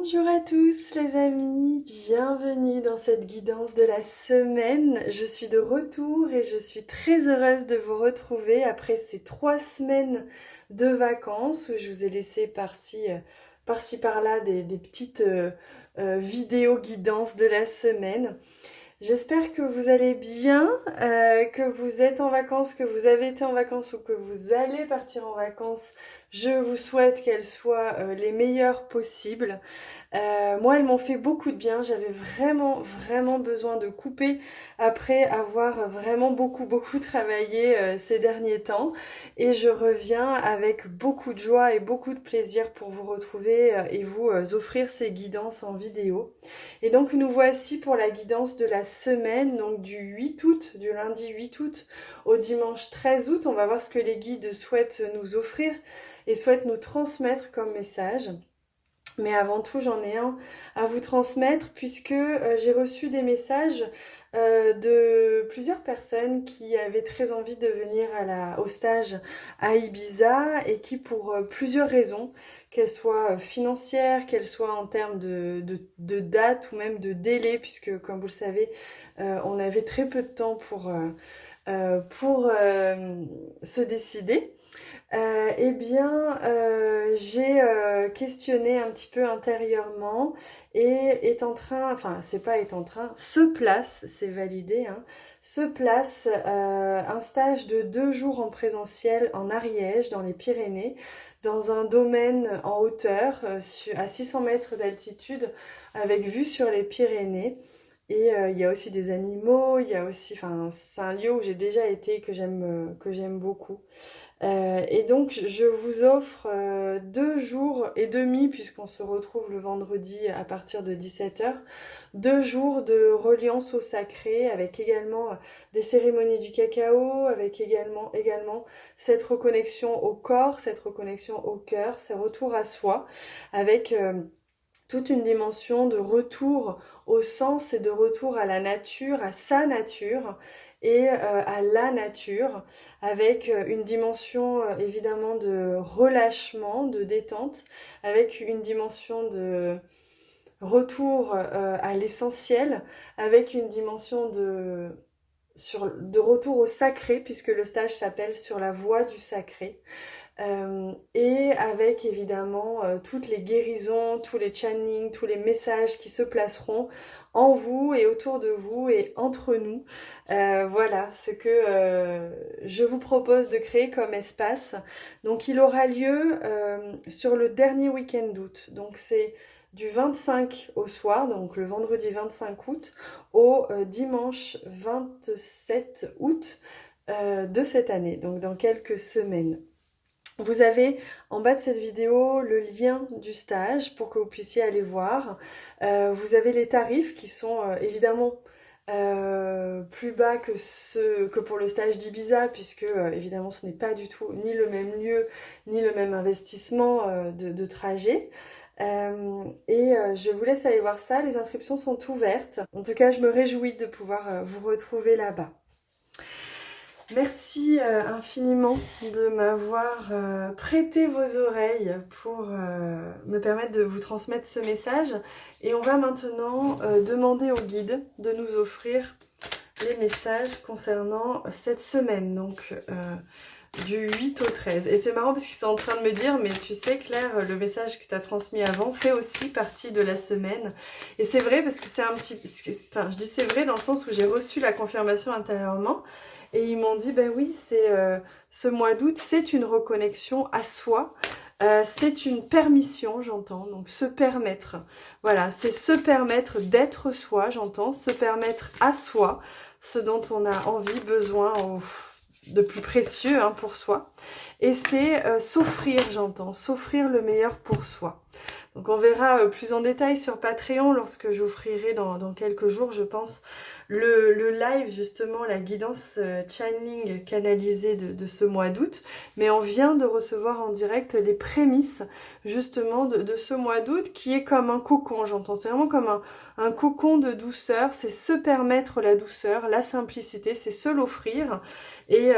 Bonjour à tous les amis, bienvenue dans cette guidance de la semaine. Je suis de retour et je suis très heureuse de vous retrouver après ces 3 semaines de vacances où je vous ai laissé par-ci par-là des petites vidéos guidance de la semaine. J'espère que vous allez bien, que vous êtes en vacances, que vous avez été en vacances ou que vous allez partir en vacances. Je vous souhaite qu'elles soient les meilleures possibles. Moi, elles m'ont fait beaucoup de bien. J'avais vraiment besoin de couper après avoir vraiment beaucoup travaillé ces derniers temps. Et je reviens avec beaucoup de joie et beaucoup de plaisir pour vous retrouver et vous offrir ces guidances en vidéo. Et donc, nous voici pour la guidance de la semaine, donc du 8 août, du lundi 8 août au dimanche 13 août. On va voir ce que les guides souhaitent nous offrir et souhaitent nous transmettre comme message. Mais avant tout, j'en ai un à vous transmettre puisque j'ai reçu des messages de plusieurs personnes qui avaient très envie de venir au stage à Ibiza et qui, pour plusieurs raisons, qu'elles soient financières, qu'elles soient en termes de date ou même de délai, puisque comme vous le savez, on avait très peu de temps pour se décider. J'ai questionné un petit peu intérieurement et est en train, enfin c'est pas est en train, se place, c'est validé, hein, se place un stage de 2 jours en présentiel en Ariège, dans les Pyrénées, dans un domaine en hauteur, à 600 mètres d'altitude, avec vue sur les Pyrénées. Et il y a aussi des animaux, il y a aussi, enfin c'est un lieu où j'ai déjà été et que j'aime beaucoup. Et donc, je vous offre 2 jours et demi, puisqu'on se retrouve le vendredi à partir de 17h, 2 jours de reliance au sacré, avec également des cérémonies du cacao, avec également cette reconnexion au corps, cette reconnexion au cœur, ce retour à soi, avec toute une dimension de retour au sens et de retour à la nature, à sa nature et à la nature, avec une dimension évidemment de relâchement, de détente, avec une dimension de retour à l'essentiel, avec une dimension de retour au sacré, puisque le stage s'appelle Sur la voie du sacré. Et avec évidemment toutes les guérisons, tous les channelings, tous les messages qui se placeront en vous et autour de vous et entre nous. Voilà ce que je vous propose de créer comme espace. Donc il aura lieu sur le dernier week-end d'août. Donc c'est du 25 au soir, donc le vendredi 25 août, au dimanche 27 août de cette année, donc dans quelques semaines. Vous avez en bas de cette vidéo le lien du stage pour que vous puissiez aller voir. Vous avez les tarifs qui sont évidemment plus bas que pour le stage d'Ibiza, puisque évidemment ce n'est pas du tout ni le même lieu, ni le même investissement de trajet. Je vous laisse aller voir ça, les inscriptions sont ouvertes. En tout cas, je me réjouis de pouvoir vous retrouver là-bas. Merci infiniment de m'avoir prêté vos oreilles pour me permettre de vous transmettre ce message. Et on va maintenant demander au guide de nous offrir les messages concernant cette semaine, donc du 8 au 13. Et c'est marrant parce qu'ils sont en train de me dire, mais tu sais Claire, le message que tu as transmis avant fait aussi partie de la semaine. Et c'est vrai parce que c'est un petit... Enfin, je dis c'est vrai dans le sens où j'ai reçu la confirmation intérieurement. Et ils m'ont dit, ben oui, ce mois d'août, c'est une reconnexion à soi. C'est une permission, j'entends, donc se permettre. Voilà, c'est se permettre d'être soi, j'entends, se permettre à soi, ce dont on a envie, besoin de plus précieux hein, pour soi. Et c'est s'offrir, j'entends, s'offrir le meilleur pour soi. Donc on verra plus en détail sur Patreon lorsque j'offrirai dans quelques jours, je pense, le live, justement, la guidance channeling canalisée de ce mois d'août. Mais on vient de recevoir en direct les prémices, justement, de ce mois d'août qui est comme un cocon, j'entends. C'est vraiment comme un cocon de douceur. C'est se permettre la douceur, la simplicité, c'est se l'offrir. Et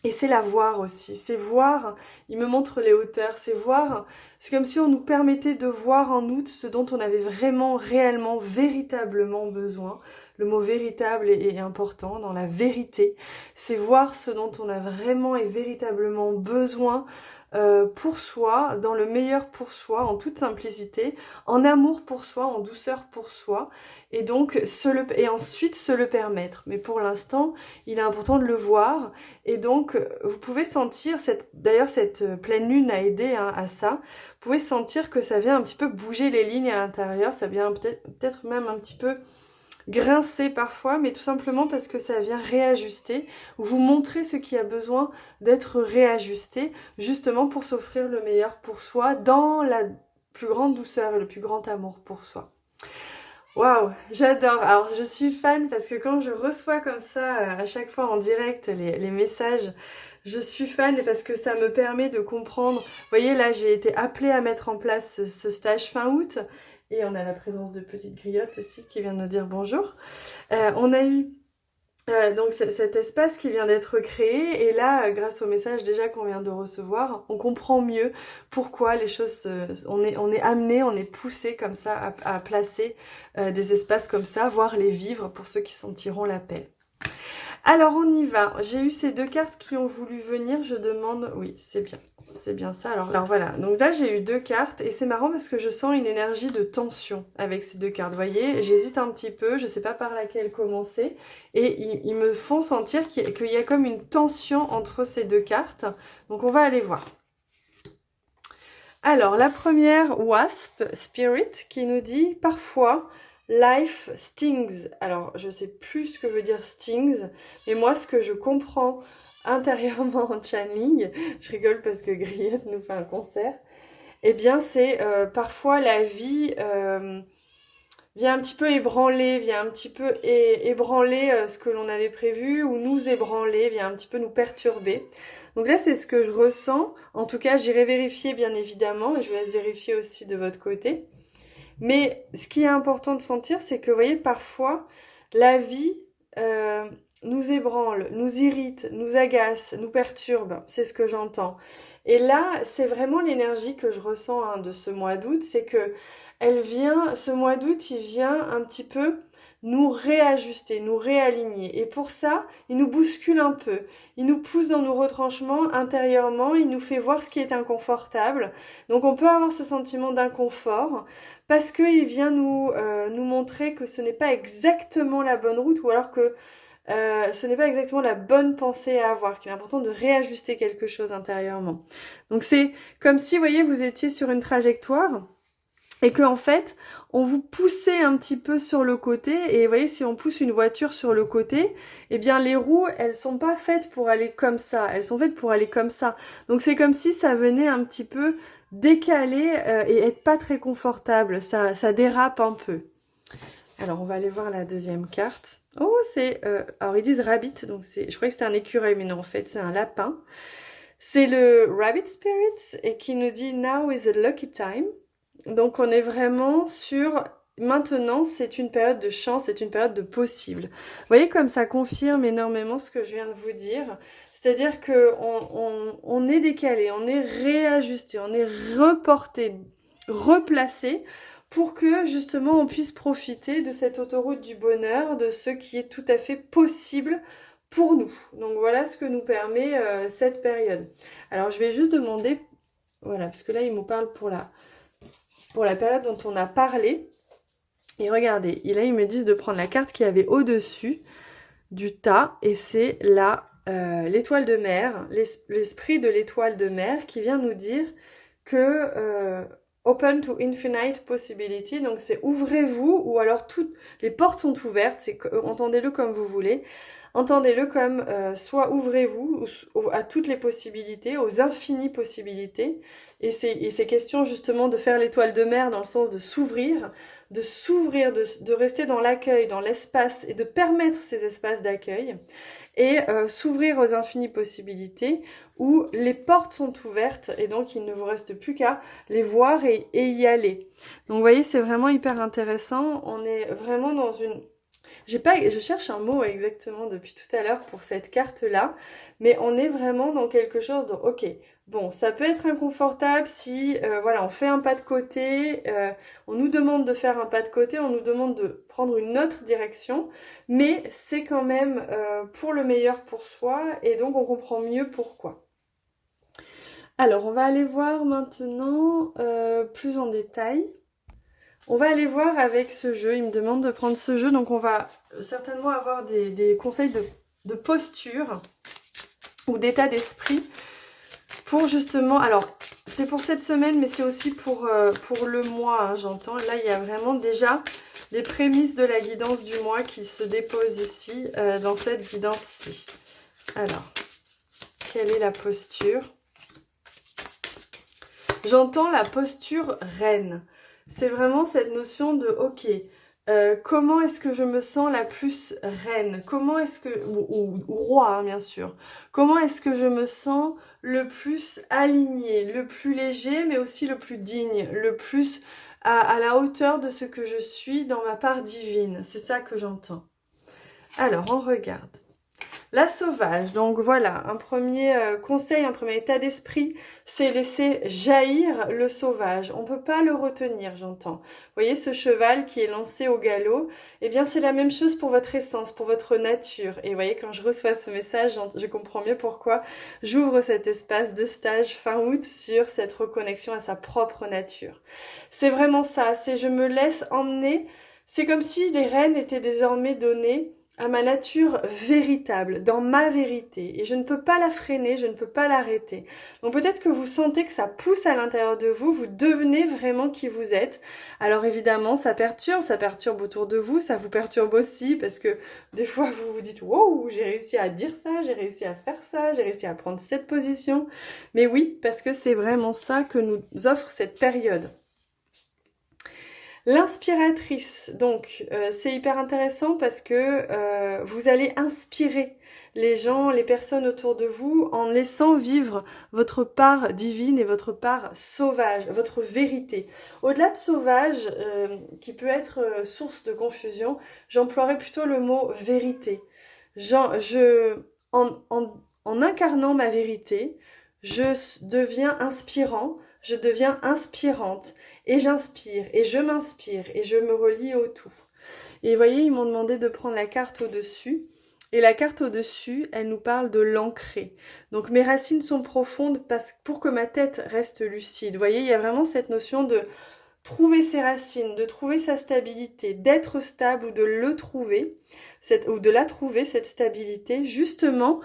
Et c'est la voir aussi, c'est voir, il me montre les hauteurs, c'est voir, c'est comme si on nous permettait de voir en nous ce dont on avait vraiment, réellement, véritablement besoin. Le mot véritable est important dans la vérité, c'est voir ce dont on a vraiment et véritablement besoin pour soi, dans le meilleur pour soi, en toute simplicité, en amour pour soi, en douceur pour soi, et donc et ensuite se le permettre. Mais pour l'instant, il est important de le voir. Et donc, vous pouvez sentir, d'ailleurs cette pleine lune a aidé à ça, vous pouvez sentir que ça vient un petit peu bouger les lignes à l'intérieur, ça vient peut-être même un petit peu grincer parfois, mais tout simplement parce que ça vient réajuster, vous montrer ce qui a besoin d'être réajusté, justement pour s'offrir le meilleur pour soi, dans la plus grande douceur et le plus grand amour pour soi. Waouh, j'adore. Alors je suis fan parce que quand je reçois comme ça à chaque fois en direct les messages, je suis fan et parce que ça me permet de comprendre. Vous voyez là, j'ai été appelée à mettre en place ce stage fin août et on a la présence de Petite Griotte aussi qui vient nous dire bonjour. On a eu donc cet espace qui vient d'être créé et là grâce au message déjà qu'on vient de recevoir, on comprend mieux pourquoi les choses on est amené, on est poussé comme ça à placer des espaces comme ça, voire les vivre pour ceux qui sentiront l'appel. Alors on y va, j'ai eu ces deux cartes qui ont voulu venir, je demande, oui c'est bien ça. Alors voilà, donc là j'ai eu deux cartes et c'est marrant parce que je sens une énergie de tension avec ces deux cartes, vous voyez, j'hésite un petit peu, je sais pas par laquelle commencer et ils me font sentir qu'il y a comme une tension entre ces deux cartes, donc on va aller voir. Alors la première, Wasp Spirit, qui nous dit parfois life stings. Alors je sais plus ce que veut dire stings, mais moi ce que je comprends intérieurement en channeling, je rigole parce que Griotte nous fait un concert, eh bien c'est parfois la vie vient un petit peu ébranler, vient un petit peu ébranler ce que l'on avait prévu, ou nous ébranler, vient un petit peu nous perturber. Donc là c'est ce que je ressens, en tout cas j'irai vérifier bien évidemment, et je vous laisse vérifier aussi de votre côté. Mais ce qui est important de sentir, c'est que vous voyez parfois la vie nous ébranle, nous irrite, nous agace, nous perturbe, c'est ce que j'entends. Et là, c'est vraiment l'énergie que je ressens de ce mois d'août, c'est que ce mois d'août, il vient un petit peu nous réajuster, nous réaligner. Et pour ça, il nous bouscule un peu, il nous pousse dans nos retranchements intérieurement, il nous fait voir ce qui est inconfortable. Donc on peut avoir ce sentiment d'inconfort parce qu'il vient nous montrer que ce n'est pas exactement la bonne route ou alors que ce n'est pas exactement la bonne pensée à avoir, qu'il est important de réajuster quelque chose intérieurement. Donc c'est comme si, vous voyez, vous étiez sur une trajectoire et que en fait, on vous poussait un petit peu sur le côté. Et vous voyez, si on pousse une voiture sur le côté, eh bien les roues, elles sont pas faites pour aller comme ça, elles sont faites pour aller comme ça. Donc c'est comme si ça venait un petit peu décaler et être pas très confortable, ça dérape un peu. Alors, on va aller voir la deuxième carte. Oh, alors, ils disent rabbit, donc je croyais que c'était un écureuil, mais non, en fait, c'est un lapin. C'est le Rabbit Spirit et qui nous dit « Now is a lucky time ». Donc, on est vraiment sur... Maintenant, c'est une période de chance, c'est une période de possible. Vous voyez comme ça confirme énormément ce que je viens de vous dire. C'est-à-dire qu'on est décalé, on est réajusté, on est reporté, replacé pour que justement on puisse profiter de cette autoroute du bonheur, de ce qui est tout à fait possible pour nous. Donc voilà ce que nous permet cette période. Alors je vais juste demander, voilà, parce que là il nous parle pour la période dont on a parlé. Et regardez, et là ils me disent de prendre la carte qui avait au-dessus du tas, et c'est l'étoile de mer, l'esprit de l'étoile de mer qui vient nous dire que Open to infinite possibility, donc c'est ouvrez-vous, ou alors toutes les portes sont ouvertes, entendez-le comme vous voulez, entendez-le comme soit ouvrez-vous à toutes les possibilités, aux infinies possibilités, et c'est question justement de faire l'étoile de mer dans le sens de s'ouvrir, de rester dans l'accueil, dans l'espace, et de permettre ces espaces d'accueil, et s'ouvrir aux infinies possibilités où les portes sont ouvertes et donc il ne vous reste plus qu'à les voir et y aller. Donc vous voyez, c'est vraiment hyper intéressant. On est vraiment dans Je cherche un mot exactement depuis tout à l'heure pour cette carte-là, mais on est vraiment dans quelque chose de, ok, bon, ça peut être inconfortable si, voilà, on fait un pas de côté, on nous demande de faire un pas de côté, on nous demande de prendre une autre direction, mais c'est quand même pour le meilleur pour soi, et donc on comprend mieux pourquoi. Alors, on va aller voir maintenant plus en détail. On va aller voir avec ce jeu, il me demande de prendre ce jeu, donc on va certainement avoir des conseils de posture ou d'état d'esprit pour justement, alors c'est pour cette semaine mais c'est aussi pour le mois, hein, j'entends. Là il y a vraiment déjà les prémices de la guidance du mois qui se déposent ici, dans cette guidance-ci. Alors, quelle est la posture? J'entends la posture reine. C'est vraiment cette notion de, ok, comment est-ce que je me sens la plus reine? Comment est-ce que, ou roi, hein, bien sûr. Comment est-ce que je me sens le plus aligné, le plus léger, mais aussi le plus digne, le plus à la hauteur de ce que je suis dans ma part divine? C'est ça que j'entends. Alors, on regarde. La sauvage, donc voilà, un premier conseil, un premier état d'esprit, c'est laisser jaillir le sauvage. On ne peut pas le retenir, j'entends. Vous voyez ce cheval qui est lancé au galop? Eh bien, c'est la même chose pour votre essence, pour votre nature. Et vous voyez, quand je reçois ce message, je comprends mieux pourquoi j'ouvre cet espace de stage fin août sur cette reconnexion à sa propre nature. C'est vraiment ça, c'est je me laisse emmener. C'est comme si les rênes étaient désormais données à ma nature véritable, dans ma vérité. Et je ne peux pas la freiner, je ne peux pas l'arrêter. Donc peut-être que vous sentez que ça pousse à l'intérieur de vous, vous devenez vraiment qui vous êtes. Alors évidemment, ça perturbe autour de vous, ça vous perturbe aussi, parce que des fois vous vous dites « Wow, j'ai réussi à dire ça, j'ai réussi à faire ça, j'ai réussi à prendre cette position. » Mais oui, parce que c'est vraiment ça que nous offre cette période. L'inspiratrice, donc c'est hyper intéressant parce que vous allez inspirer les gens, les personnes autour de vous en laissant vivre votre part divine et votre part sauvage, votre vérité. Au-delà de sauvage, qui peut être source de confusion, j'emploierais plutôt le mot vérité. En incarnant ma vérité, je deviens inspirant, je deviens inspirante. Et j'inspire, et je m'inspire, et je me relie au tout. Et vous voyez, ils m'ont demandé de prendre la carte au-dessus. Et la carte au-dessus, elle nous parle de l'ancrer. Donc mes racines sont profondes pour que ma tête reste lucide. Vous voyez, il y a vraiment cette notion de trouver ses racines, de trouver sa stabilité, d'être stable ou de le trouver, ou de la trouver, cette stabilité, justement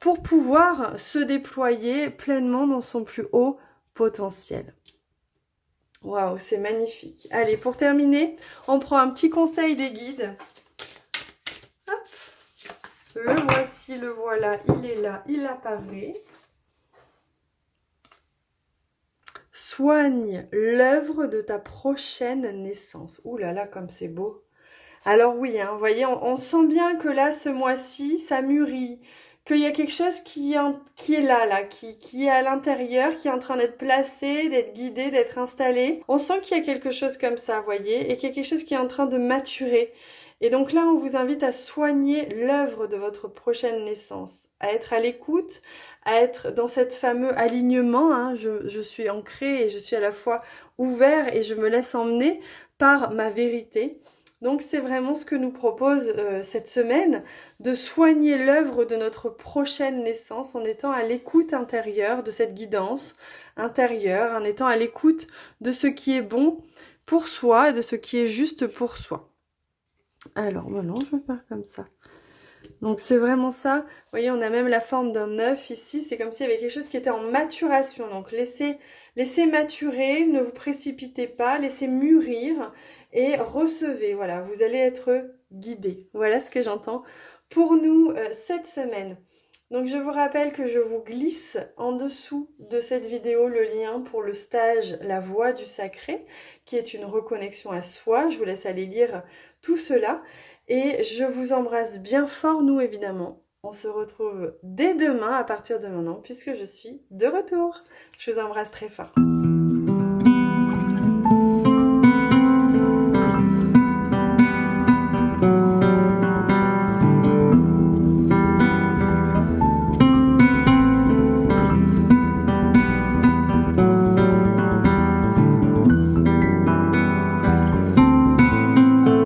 pour pouvoir se déployer pleinement dans son plus haut potentiel. Waouh, c'est magnifique. Allez, pour terminer, on prend un petit conseil des guides. Hop. Le voici, le voilà, il est là, il apparaît. Soigne l'œuvre de ta prochaine naissance. Ouh là là, comme c'est beau. Alors oui, hein, vous voyez, on sent bien que là, ce mois-ci, ça mûrit. Qu'il y a quelque chose qui est là, qui est à l'intérieur, qui est en train d'être placé, d'être guidé, d'être installé. On sent qu'il y a quelque chose comme ça, vous voyez, et qu'il y a quelque chose qui est en train de maturer. Et donc là, on vous invite à soigner l'œuvre de votre prochaine naissance, à être à l'écoute, à être dans cet fameux alignement, hein. Je suis ancrée et je suis à la fois ouvert et je me laisse emmener par ma vérité. Donc c'est vraiment ce que nous propose cette semaine, de soigner l'œuvre de notre prochaine naissance en étant à l'écoute intérieure de cette guidance intérieure, en étant à l'écoute de ce qui est bon pour soi et de ce qui est juste pour soi. Alors maintenant, je vais faire comme ça. Donc c'est vraiment ça. Vous voyez, on a même la forme d'un œuf ici. C'est comme s'il y avait quelque chose qui était en maturation. Donc laissez maturer, ne vous précipitez pas, laissez mûrir et recevez. Voilà, vous allez être guidés. Voilà ce que j'entends pour nous cette semaine. Donc je vous rappelle que je vous glisse en dessous de cette vidéo le lien pour le stage La Voix du Sacré, qui est une reconnexion à soi. Je vous laisse aller lire tout cela. Et je vous embrasse bien fort, nous évidemment. On se retrouve dès demain à partir de maintenant puisque je suis de retour. Je vous embrasse très fort.